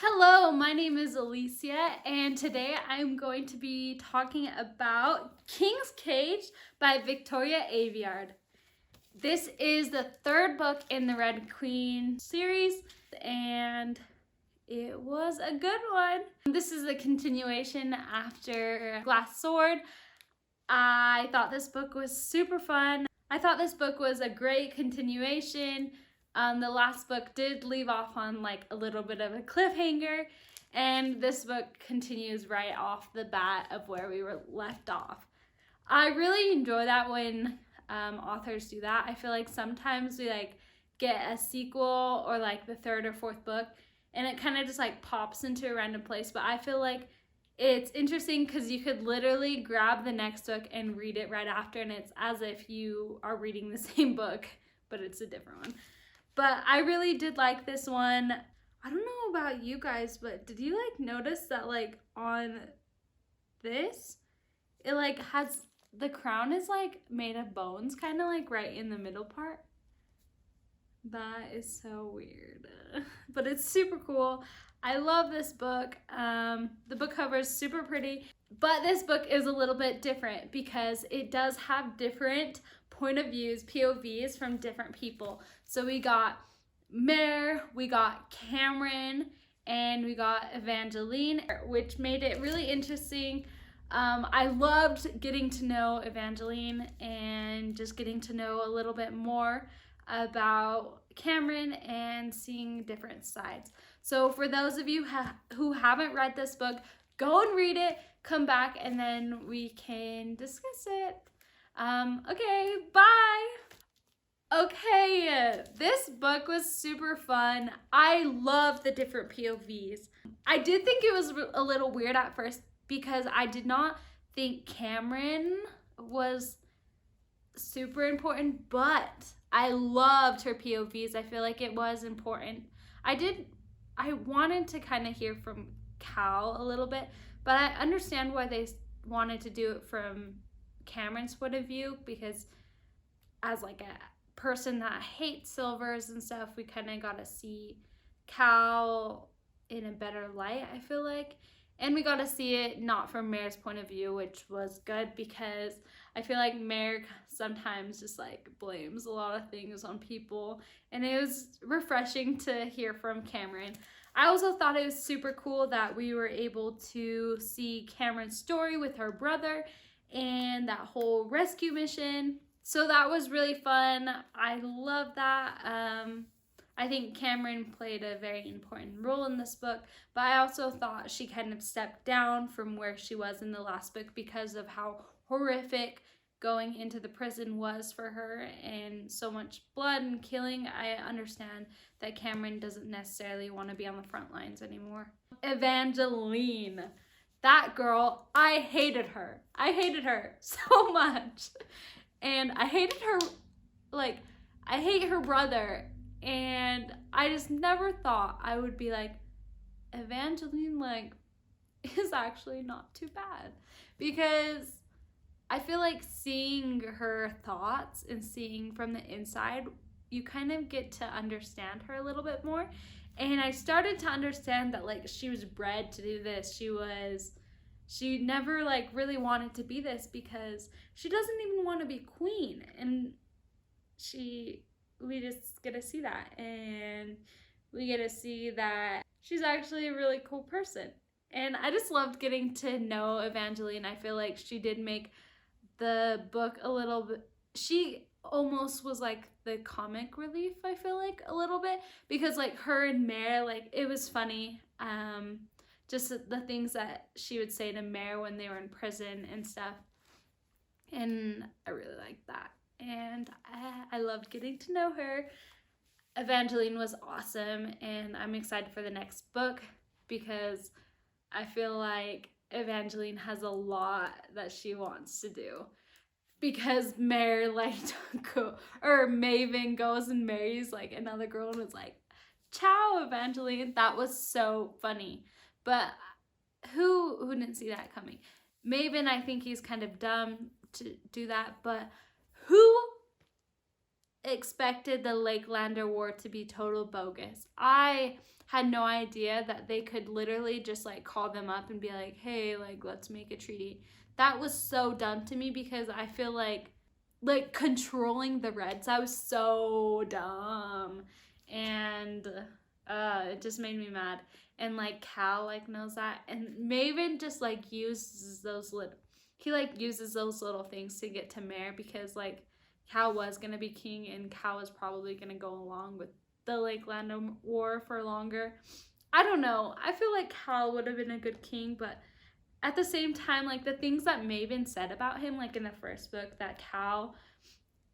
Hello, my name is Alicia, and today I'm going to be talking about King's Cage by Victoria Aveyard. This is the third book in the Red Queen series, and it was a good one. This is a continuation after Glass Sword. I thought this book was super fun. I thought this book was a great continuation. The last book did leave off on like a little bit of a cliffhanger, and this book continues right off the bat of where we were left off. I really enjoy that when authors do that. I feel like sometimes we like get a sequel or like the third or fourth book and it kind of just like pops into a random place, but I feel like it's interesting because you could literally grab the next book and read it right after, and it's as if you are reading the same book, but it's a different one. But I really did like this one. I don't know about you guys, but did you like notice that like on this, it like has, the crown is like made of bones, kind of like right in the middle part? That is so weird, but it's super cool. I love this book. The book cover is super pretty, but this book is a little bit different because it does have different point of views, POVs from different people. So we got Mare, we got Cameron, and we got Evangeline, which made it really interesting. I loved getting to know Evangeline and just getting to know a little bit more about Cameron and seeing different sides. So for those of you who haven't read this book, go and read it, come back, and then we can discuss it. Okay, bye! Okay, this book was super fun. I love the different POVs. I did think it was a little weird at first because I did not think Cameron was super important, but I loved her POVs. I feel like it was important. I wanted to kind of hear from Cal a little bit, but I understand why they wanted to do it from Cameron's point of view, because as like a person that hates silvers and stuff, we kind of got to see Cal in a better light, I feel like. And we got to see it not from Mare's point of view, which was good because I feel like Mare sometimes just like blames a lot of things on people, and it was refreshing to hear from Cameron. I also thought it was super cool that we were able to see Cameron's story with her brother and that whole rescue mission. So that was really fun. I love that. I think Cameron played a very important role in this book, but I also thought she kind of stepped down from where she was in the last book because of how horrific going into the prison was for her and so much blood and killing. I understand that Cameron doesn't necessarily want to be on the front lines anymore. Evangeline. That girl, I hated her. I hated her so much. And I hated her, like, I hate her brother. And I just never thought I would be like, Evangeline, like, is actually not too bad. Because I feel like seeing her thoughts and seeing from the inside, you kind of get to understand her a little bit more. And I started to understand that, like, she was bred to do this. She never, like, really wanted to be this because she doesn't even want to be queen. And we just get to see that, and we get to see that she's actually a really cool person. And I just loved getting to know Evangeline. I feel like she did make the book a little bit, she almost was like the comic relief, I feel like, a little bit, because like her and Mare, like, it was funny, just the things that she would say to Mare when they were in prison and stuff, and I really liked that. And I loved getting to know her. Evangeline was awesome, and I'm excited for the next book because I feel like Evangeline has a lot that she wants to do. Because Mare, like, Maven goes and marries like another girl and was like, ciao, Evangeline. That was so funny. But who didn't see that coming? Maven, I think he's kind of dumb to do that, but who expected the Lakelander War to be total bogus? I had no idea that they could literally just like call them up and be like, hey, like let's make a treaty. That was so dumb to me because I feel like controlling the Reds, that was so dumb. And it just made me mad. And like Cal like knows that, and Maven just like uses those little things to get to Mare, because like Cal was gonna be king and Cal was probably gonna go along with the like Lando war for longer. I don't know. I feel like Cal would have been a good king, but at the same time, like the things that Maven said about him, like in the first book, that Cal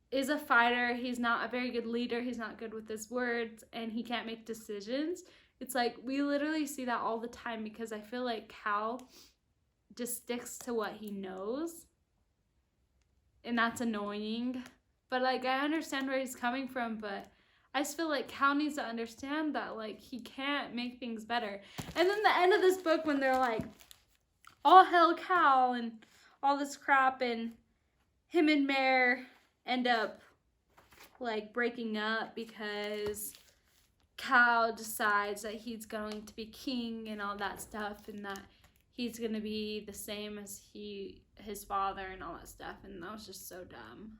is a fighter, he's not a very good leader, he's not good with his words, and he can't make decisions. It's like we literally see that all the time, because I feel like Cal just sticks to what he knows, and that's annoying. But like I understand where he's coming from, but I just feel like Cal needs to understand that like he can't make things better. And then the end of this book, when they're like, all hell Cal and all this crap, and him and Mare end up like breaking up because Cal decides that he's going to be king and all that stuff, and that he's gonna be the same as his father and all that stuff, and that was just so dumb.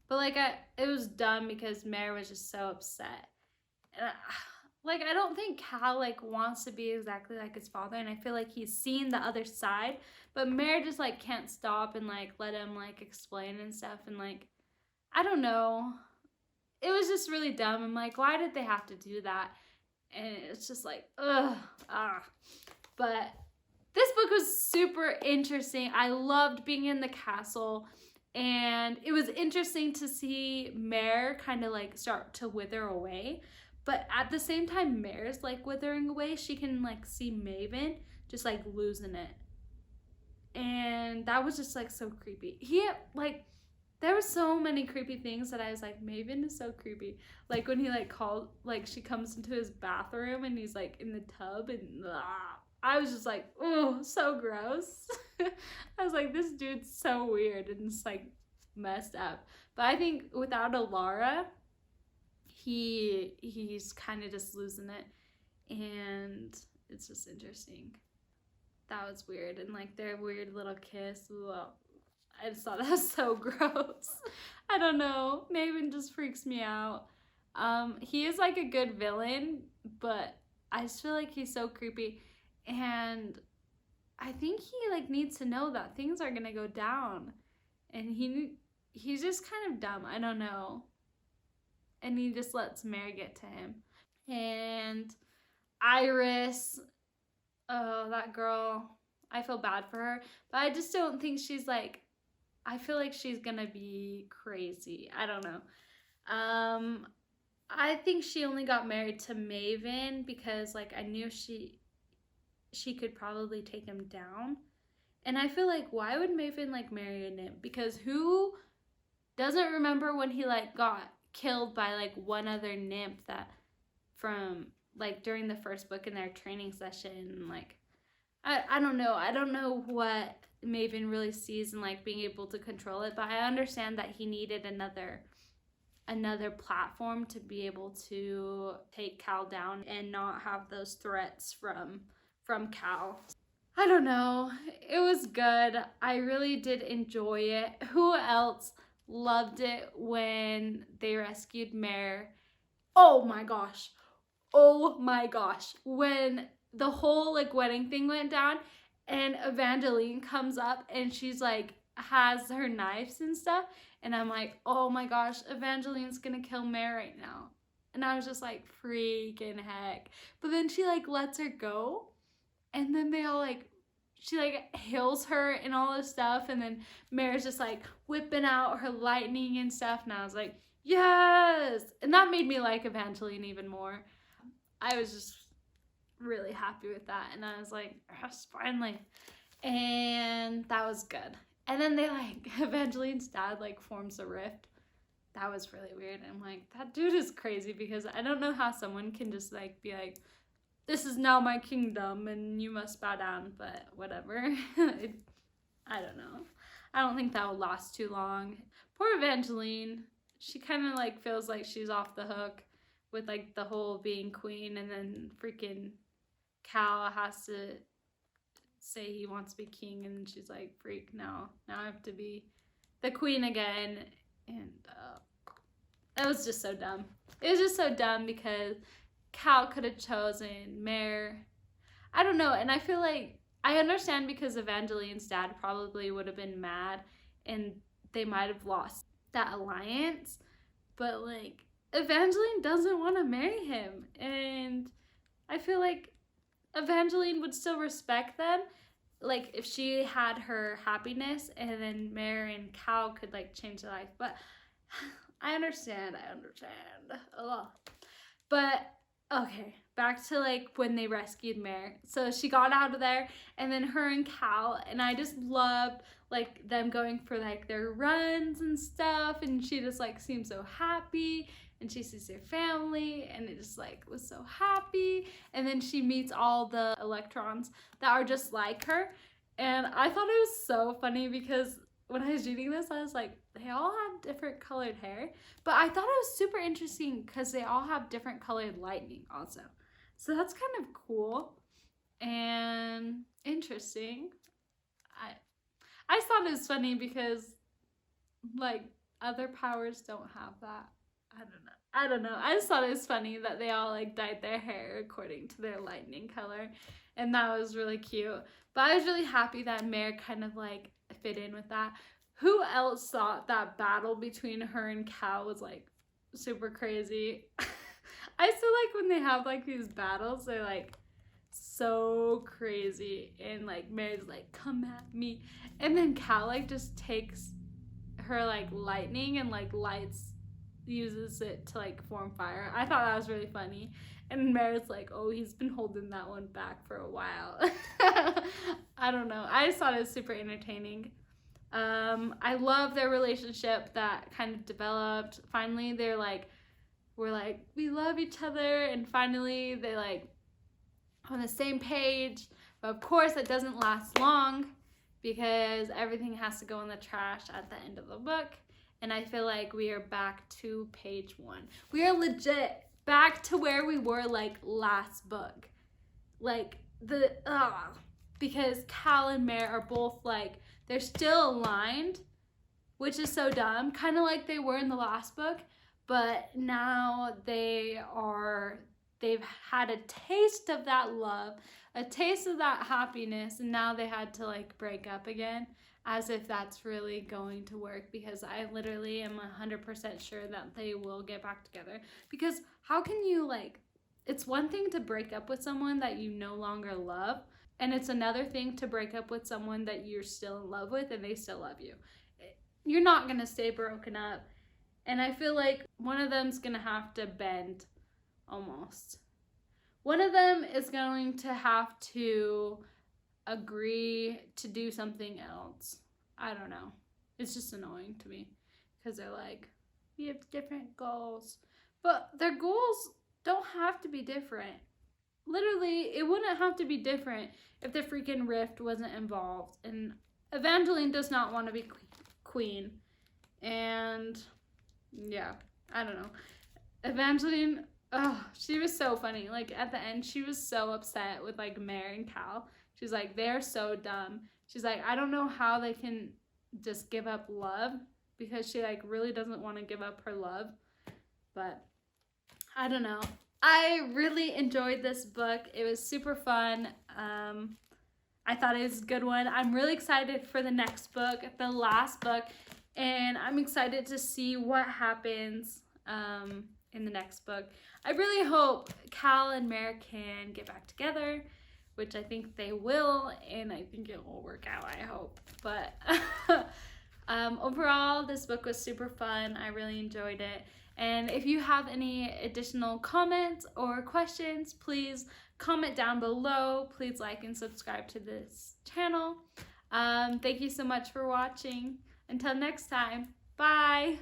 But like it was dumb because Mare was just so upset. And like I don't think Cal like wants to be exactly like his father, and I feel like he's seen the other side, but Mare just like can't stop and like let him like explain and stuff, and like I don't know. It was just really dumb. I'm like, why did they have to do that? And it's just like, ugh, ah. But this book was super interesting. I loved being in the castle, and it was interesting to see Mare kind of like start to wither away. But at the same time, Mare's like withering away. She can like see Maven just like losing it. And that was just like so creepy. There were so many creepy things that I was like, Maven is so creepy. Like when he like called, like she comes into his bathroom and he's like in the tub, and I was just like, oh, so gross. I was like, this dude's so weird and it's like messed up. But I think without Alara, he's kind of just losing it, and it's just interesting. That was weird, and like their weird little kiss. Well, I just thought that was so gross. I don't know. Maven just freaks me out. He is like a good villain, but I just feel like he's so creepy, and I think he like needs to know that things are gonna go down, and he's just kind of dumb. I don't know. And he just lets Mare get to him. And Iris, oh, that girl, I feel bad for her, but I just don't think she's like, I feel like she's gonna be crazy. I don't know. I think she only got married to Maven because like I knew she could probably take him down. And I feel like, why would Maven like marry a nymph? Because who doesn't remember when he like got killed by like one other nymph that from like during the first book in their training session? Like I don't know what Maven really sees in like being able to control it, but I understand that he needed another platform to be able to take Cal down and not have those threats from Cal. I don't know. It was good. I really did enjoy it. Who else loved it when they rescued Mare? Oh my gosh. Oh my gosh. When the whole like wedding thing went down and Evangeline comes up and she's like has her knives and stuff, and I'm like, oh my gosh, Evangeline's gonna kill Mare right now. And I was just like, freaking heck. But then she like lets her go, and then they all like, she like heals her and all this stuff, and then Mare's just like whipping out her lightning and stuff, and I was like, yes. And that made me like Evangeline even more. I was just really happy with that, and I was like, yes, finally. And that was good. And then they like, Evangeline's dad like forms a rift. That was really weird. I'm like, that dude is crazy, because I don't know how someone can just like be like, this is now my kingdom and you must bow down, but whatever. I don't know. I don't think that will last too long. Poor Evangeline. She kind of like feels like she's off the hook, with like the whole being queen, and then freaking Cal has to say he wants to be king, and she's like, freak, no, now I have to be the queen again. And that was just so dumb. It was just so dumb because Cal could have chosen Mare. I don't know, and I feel like I understand because Evangeline's dad probably would have been mad and they might have lost that alliance, but like Evangeline doesn't want to marry him, and I feel like Evangeline would still respect them, like if she had her happiness, and then Mare and Cal could like change their life. But I understand. Ugh. But okay, back to like when they rescued Mare. So she got out of there, and then her and Cal, and I just loved like them going for like their runs and stuff, and she just like seemed so happy, and she sees her family, and it just like was so happy. And then she meets all the electrons that are just like her, and I thought it was so funny because when I was reading this, I was like, they all have different colored hair, but I thought it was super interesting because they all have different colored lightning also. So that's kind of cool and interesting. I thought it was funny because like other powers don't have that. I don't know. I just thought it was funny that they all like dyed their hair according to their lightning color, and that was really cute. But I was really happy that Mare kind of like fit in with that. Who else thought that battle between her and Cal was like super crazy? I feel like when they have like these battles, they're like so crazy, and like Mary's like, come at me, and then Cal like just takes her like lightning and like uses it to like form fire. I thought that was really funny, and Mary's like, oh, he's been holding that one back for a while. I don't know, I just thought it was super entertaining. I love their relationship that kind of developed. Finally we're like, we love each other, and finally they like on the same page. But of course it doesn't last long because everything has to go in the trash at the end of the book, and I feel like we are back to page 1. We are legit back to where we were like last book, like because Cal and Mare are both like, they're still aligned, which is so dumb, kind of like they were in the last book, but now they've had a taste of that love, a taste of that happiness, and now they had to like break up again, as if that's really going to work, because I literally am 100% sure that they will get back together. Because how can you like, it's one thing to break up with someone that you no longer love, and it's another thing to break up with someone that you're still in love with and they still love you. You're not gonna stay broken up. And I feel like one of them's gonna have to bend, almost. One of them is going to have to agree to do something else. I don't know. It's just annoying to me because they're like, we have different goals. But their goals don't have to be different. Literally, it wouldn't have to be different if the freaking rift wasn't involved. And Evangeline does not want to be queen. And yeah, I don't know. Evangeline, oh, she was so funny. Like at the end, she was so upset with like Mare and Cal. She's like, they're so dumb. She's like, I don't know how they can just give up love, because she like really doesn't want to give up her love. But I don't know. I really enjoyed this book. It was super fun. I thought it was a good one. I'm really excited for the next book, the last book, and I'm excited to see what happens in the next book. I really hope Cal and Mare can get back together, which I think they will, and I think it will work out, I hope. But overall, this book was super fun. I really enjoyed it. And if you have any additional comments or questions, please comment down below. Please like and subscribe to this channel. Thank you so much for watching. Until next time, bye!